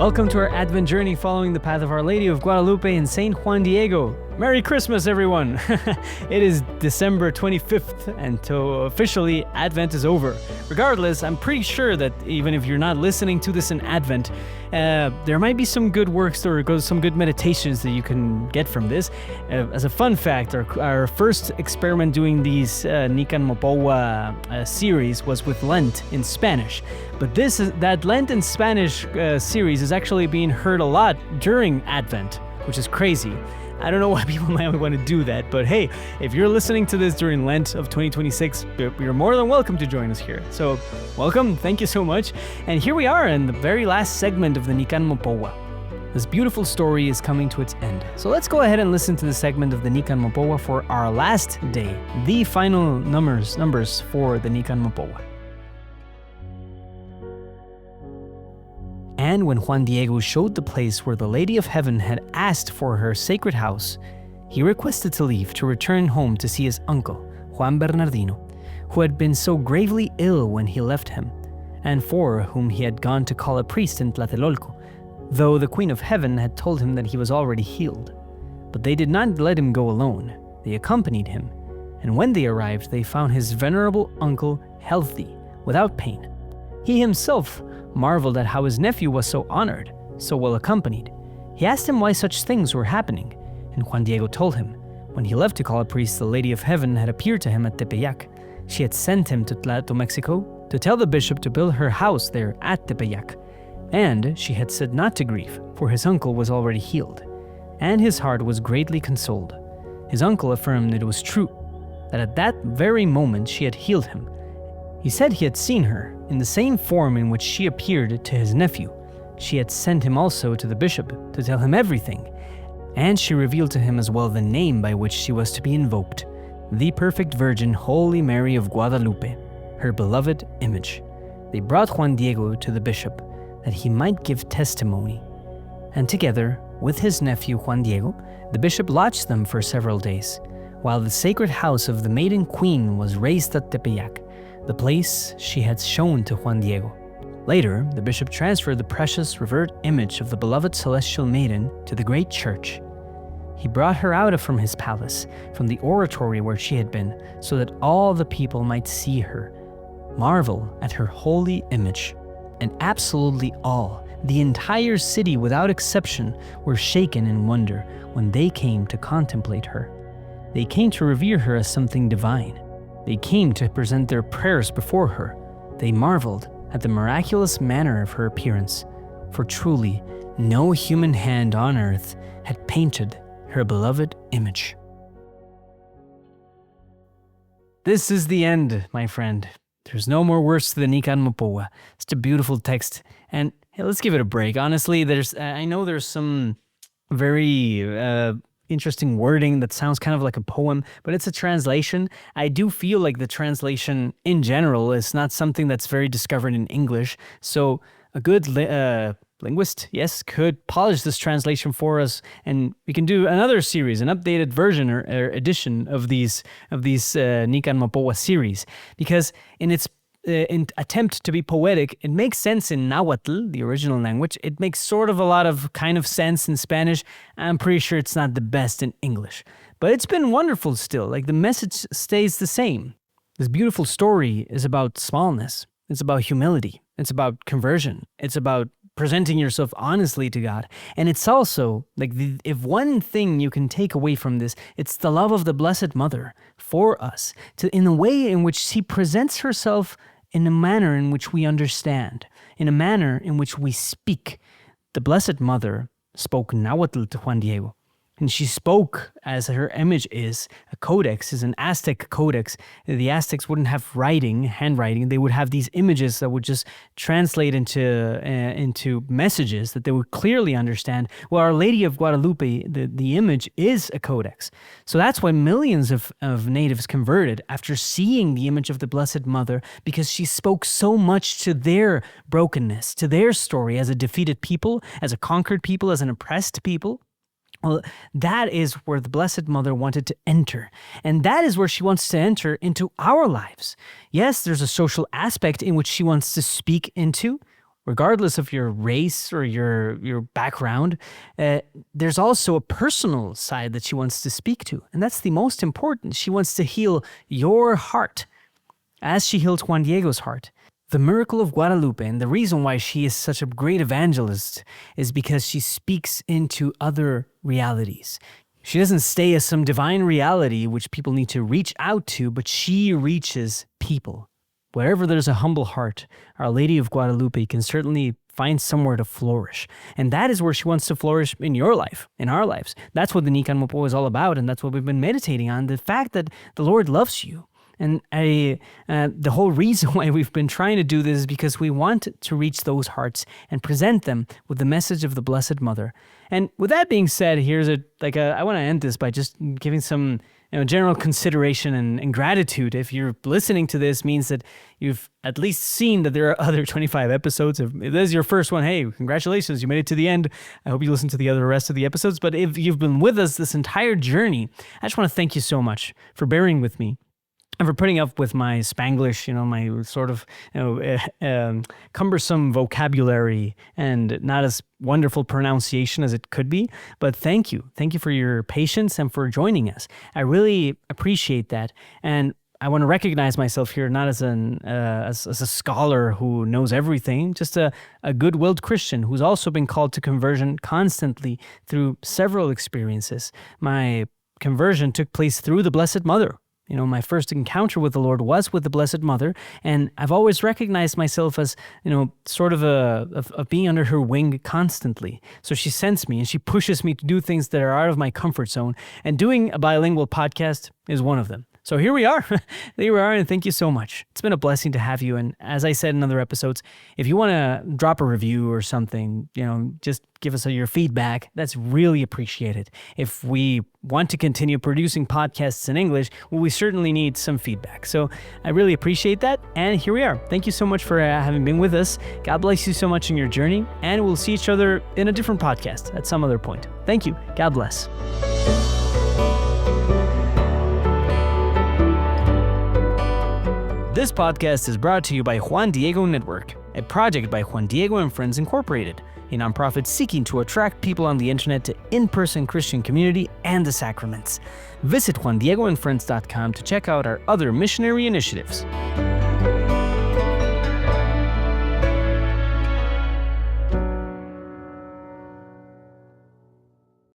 Welcome to our Advent journey following the path of Our Lady of Guadalupe and Saint Juan Diego. Merry Christmas, everyone! It is December 25th, and so officially Advent is over. Regardless, I'm pretty sure that even if you're not listening to this in Advent, there might be some good works or some good meditations that you can get from this. As a fun fact, our first experiment doing these Nican Mopowa series was with Lent in Spanish. But that Lent in Spanish series is actually being heard a lot during Advent, which is crazy. I don't know why people might want to do that, but hey, if you're listening to this during Lent of 2026, you're more than welcome to join us here. So, welcome, thank you so much. And here we are in the very last segment of the Nican Mopowa. This beautiful story is coming to its end. So let's go ahead and listen to the segment of the Nican Mopowa for our last day, the final numbers for the Nican Mopowa. And when Juan Diego showed the place where the Lady of Heaven had asked for her sacred house, he requested to leave to return home to see his uncle, Juan Bernardino, who had been so gravely ill when he left him, and for whom he had gone to call a priest in Tlatelolco, though the Queen of Heaven had told him that he was already healed. But they did not let him go alone. They accompanied him, and when they arrived, they found his venerable uncle healthy, without pain. He himself marveled at how his nephew was so honored, so well accompanied. He asked him why such things were happening, and Juan Diego told him. When he left to call a priest, the Lady of Heaven had appeared to him at Tepeyac. She had sent him to Mexico to tell the bishop to build her house there at Tepeyac, and she had said not to grieve, for his uncle was already healed, and his heart was greatly consoled. His uncle affirmed that it was true, that at that very moment she had healed him. He said he had seen her in the same form in which she appeared to his nephew. She had sent him also to the bishop to tell him everything, and she revealed to him as well the name by which she was to be invoked, the Perfect Virgin Holy Mary of Guadalupe, her beloved image. They brought Juan Diego to the bishop that he might give testimony, and together with his nephew Juan Diego, the bishop lodged them for several days, while the sacred house of the Maiden Queen was raised at Tepeyac, the place she had shown to Juan Diego. Later, the bishop transferred the precious revered image of the beloved celestial maiden to the great church. He brought her out from his palace, from the oratory where she had been, so that all the people might see her, marvel at her holy image. And absolutely all, the entire city without exception, were shaken in wonder when they came to contemplate her. They came to revere her as something divine. They came to present their prayers before her. They marveled at the miraculous manner of her appearance, for truly no human hand on earth had painted her beloved image. This is the end, my friend. There's no more words to the Nican Mopowa. It's a beautiful text, and hey, let's give it a break. Honestly, I know there's some very interesting wording that sounds kind of like a poem, but it's a translation. I do feel like the translation in general is not something that's very discovered in English. So a good linguist, yes, could polish this translation for us, and we can do another series, an updated version or edition of these Nican Mopowa series, because in its in attempt to be poetic, it makes sense in Nahuatl, the original language. It makes sort of a lot of kind of sense in Spanish. I'm pretty sure it's not the best in English. But it's been wonderful still. Like, the message stays the same. This beautiful story is about smallness. It's about humility. It's about conversion. It's about presenting yourself honestly to God. And it's also, like, if one thing you can take away from this, it's the love of the Blessed Mother for us, in a way in which she presents herself in a manner in which we understand, in a manner in which we speak. The Blessed Mother spoke Nahuatl to Juan Diego, and she spoke as her image is. A codex is an Aztec codex. The Aztecs wouldn't have handwriting. They would have these images that would just translate into messages that they would clearly understand. Well, Our Lady of Guadalupe, the image is a codex. So that's why millions of natives converted after seeing the image of the Blessed Mother, because she spoke so much to their brokenness, to their story as a defeated people, as a conquered people, as an oppressed people. Well, that is where the Blessed Mother wanted to enter. And that is where she wants to enter into our lives. Yes, there's a social aspect in which she wants to speak into, regardless of your race or your background, there's also a personal side that she wants to speak to. And that's the most important. She wants to heal your heart as she healed Juan Diego's heart. The miracle of Guadalupe, and the reason why she is such a great evangelist, is because she speaks into other realities. She doesn't stay as some divine reality which people need to reach out to, but she reaches people. Wherever there's a humble heart, Our Lady of Guadalupe can certainly find somewhere to flourish. And that is where she wants to flourish in your life, in our lives. That's what the Nican Mopo is all about, and that's what we've been meditating on, the fact that the Lord loves you. And the whole reason why we've been trying to do this is because we want to reach those hearts and present them with the message of the Blessed Mother. And with that being said, I want to end this by just giving some general consideration and gratitude. If you're listening to this, means that you've at least seen that there are other 25 episodes. If this is your first one, hey, congratulations, you made it to the end. I hope you listen to the rest of the episodes. But if you've been with us this entire journey, I just want to thank you so much for bearing with me and for putting up with my Spanglish, my sort of cumbersome vocabulary and not as wonderful pronunciation as it could be. But thank you. Thank you for your patience and for joining us. I really appreciate that. And I want to recognize myself here not as a scholar who knows everything, just a good-willed Christian who's also been called to conversion constantly through several experiences. My conversion took place through the Blessed Mother. My first encounter with the Lord was with the Blessed Mother, and I've always recognized myself as, sort of being under her wing constantly. So she sends me and she pushes me to do things that are out of my comfort zone, and doing a bilingual podcast is one of them. So here we are. There we are, and thank you so much. It's been a blessing to have you. And as I said in other episodes, if you want to drop a review or something, just give us your feedback. That's really appreciated. If we want to continue producing podcasts in English, well, we certainly need some feedback. So I really appreciate that. And here we are. Thank you so much for having been with us. God bless you so much in your journey. And we'll see each other in a different podcast at some other point. Thank you. God bless. This podcast is brought to you by Juan Diego Network, a project by Juan Diego and Friends Incorporated, a nonprofit seeking to attract people on the internet to in-person Christian community and the sacraments. Visit JuanDiegoandFriends.com to check out our other missionary initiatives.